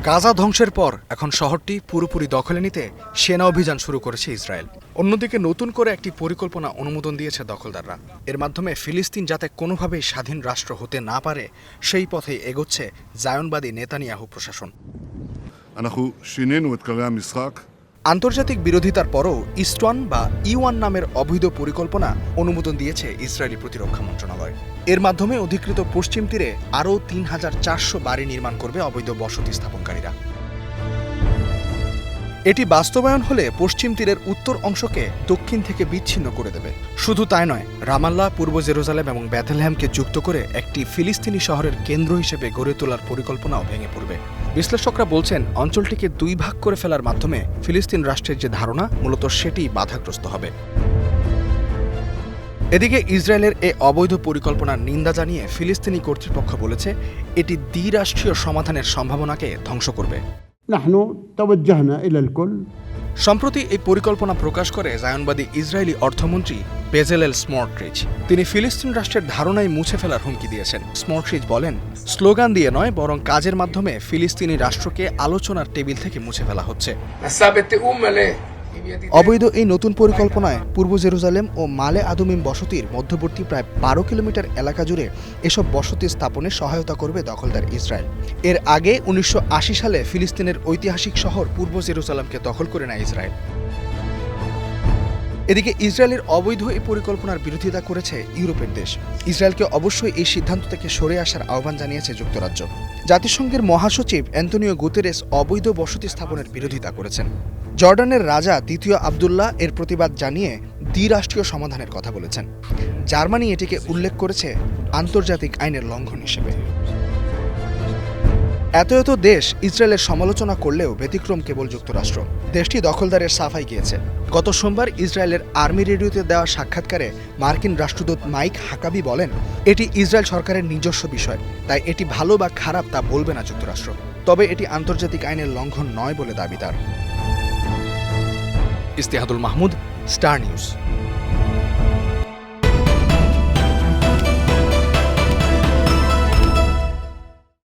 গাজা ধ্বংসের পর এখন শহরটি পুরোপুরি দখলে নিতে সেনা অভিযান শুরু করেছে ইসরায়েল। অন্যদিকে নতুন করে একটি পরিকল্পনা অনুমোদন দিয়েছে দখলদাররা। এর মাধ্যমে ফিলিস্তিন যাতে কোনোভাবেই স্বাধীন রাষ্ট্র হতে না পারে সেই পথেই এগোচ্ছে জায়নবাদী নেতানিয়াহু প্রশাসন। আন্তর্জাতিক বিরোধিতার পরও ইস্ট-ওয়ান বা ই-1 নামের অবৈধ পরিকল্পনা অনুমোদন দিয়েছে ইসরায়েলি প্রতিরক্ষা মন্ত্রণালয়। এর মাধ্যমে অধিকৃত পশ্চিম তীরে আরও ৩,৪০০ বাড়ি নির্মাণ করবে অবৈধ বসতি স্থাপনকারীরা। এটি বাস্তবায়ন হলে পশ্চিম তীরের উত্তর অংশকে দক্ষিণ থেকে বিচ্ছিন্ন করে দেবে। শুধু তাই নয়, রামাল্লাহ, পূর্ব জেরুজালেম এবং বেথলেহেমকে যুক্ত করে একটি ফিলিস্তিনি শহরের কেন্দ্র হিসেবে গড়ে তোলার পরিকল্পনাও ভেঙে পড়বে। বিশ্লেষকরা বলছেন, অঞ্চলটিকে দুই ভাগ করে ফেলার মাধ্যমে ফিলিস্তিন রাষ্ট্রের যে ধারণা মূলত সেটি বাধাগ্রস্ত হবে। এদিকে ইসরায়েলের এ অবৈধ পরিকল্পনার নিন্দা জানিয়ে ফিলিস্তিনি কর্তৃপক্ষ বলেছে, এটি দ্বিরাষ্ট্রীয় সমাধানের সম্ভাবনাকে ধ্বংস করবে। সম্প্রতি এই পরিকল্পনা প্রকাশ করে জায়নবাদী ইসরায়েলি অর্থমন্ত্রী বেজেলেল স্মোট্রিচ। তিনি ফিলিস্তিন রাষ্ট্রের ধারণাই মুছে ফেলার হুমকি দিয়েছেন। স্মোট্রিচ বলেন, স্লোগান দিয়ে নয়, বরং কাজের মাধ্যমে ফিলিস্তিনি রাষ্ট্রকে আলোচনার টেবিল থেকে মুছে ফেলা হচ্ছে। অবৈধ এই নতুন পরিকল্পনায় পূর্ব জেরুজালেম ও মালে আদুমিম বসতির মধ্যবর্তী প্রায় ১২ কিলোমিটার এলাকা জুড়ে এসব বসতি স্থাপনে সহায়তা করবে দখলদার ইসরায়েল। এর আগে ১৯৮০ সালে ফিলিস্তিনের ঐতিহাসিক শহর পূর্ব জেরুজালেমকে দখল করে নেয় ইসরায়েল। এদিকে ইসরায়েলের অবৈধ এই পরিকল্পনার বিরোধিতা করেছে ইউরোপের দেশ। ইসরায়েলকে অবশ্যই এই সিদ্ধান্ত থেকে সরে আসার আহ্বান জানিয়েছে যুক্তরাজ্য। জাতিসংঘের মহাসচিব অ্যান্তোনিও গুতেরেস অবৈধ বসতি স্থাপনের বিরোধিতা করেছেন। জর্ডানের রাজা দ্বিতীয় আবদুল্লাহ এর প্রতিবাদ জানিয়ে দ্বিরাষ্ট্রীয় সমাধানের কথা বলেছেন। জার্মানি এটিকে উল্লেখ করেছে আন্তর্জাতিক আইনের লঙ্ঘন হিসেবে। এত দেশ ইসরায়েলের সমালোচনা করলেও ব্যতিক্রম কেবল যুক্তরাষ্ট্র। দেশটি দখলদারের সাফাই গিয়েছে। গত সোমবার ইসরায়েলের আর্মি রেডিওতে দেওয়া সাক্ষাৎকারে মার্কিন রাষ্ট্রদূত মাইক হাকাবি বলেন, এটি ইসরায়েল সরকারের নিজস্ব বিষয়, তাই এটি ভালো বা খারাপ তা বলবে না যুক্তরাষ্ট্র। তবে এটি আন্তর্জাতিক আইনের লঙ্ঘন নয় বলে দাবি তার। ইস্তেহাদুল মাহমুদ, স্টার নিউজ।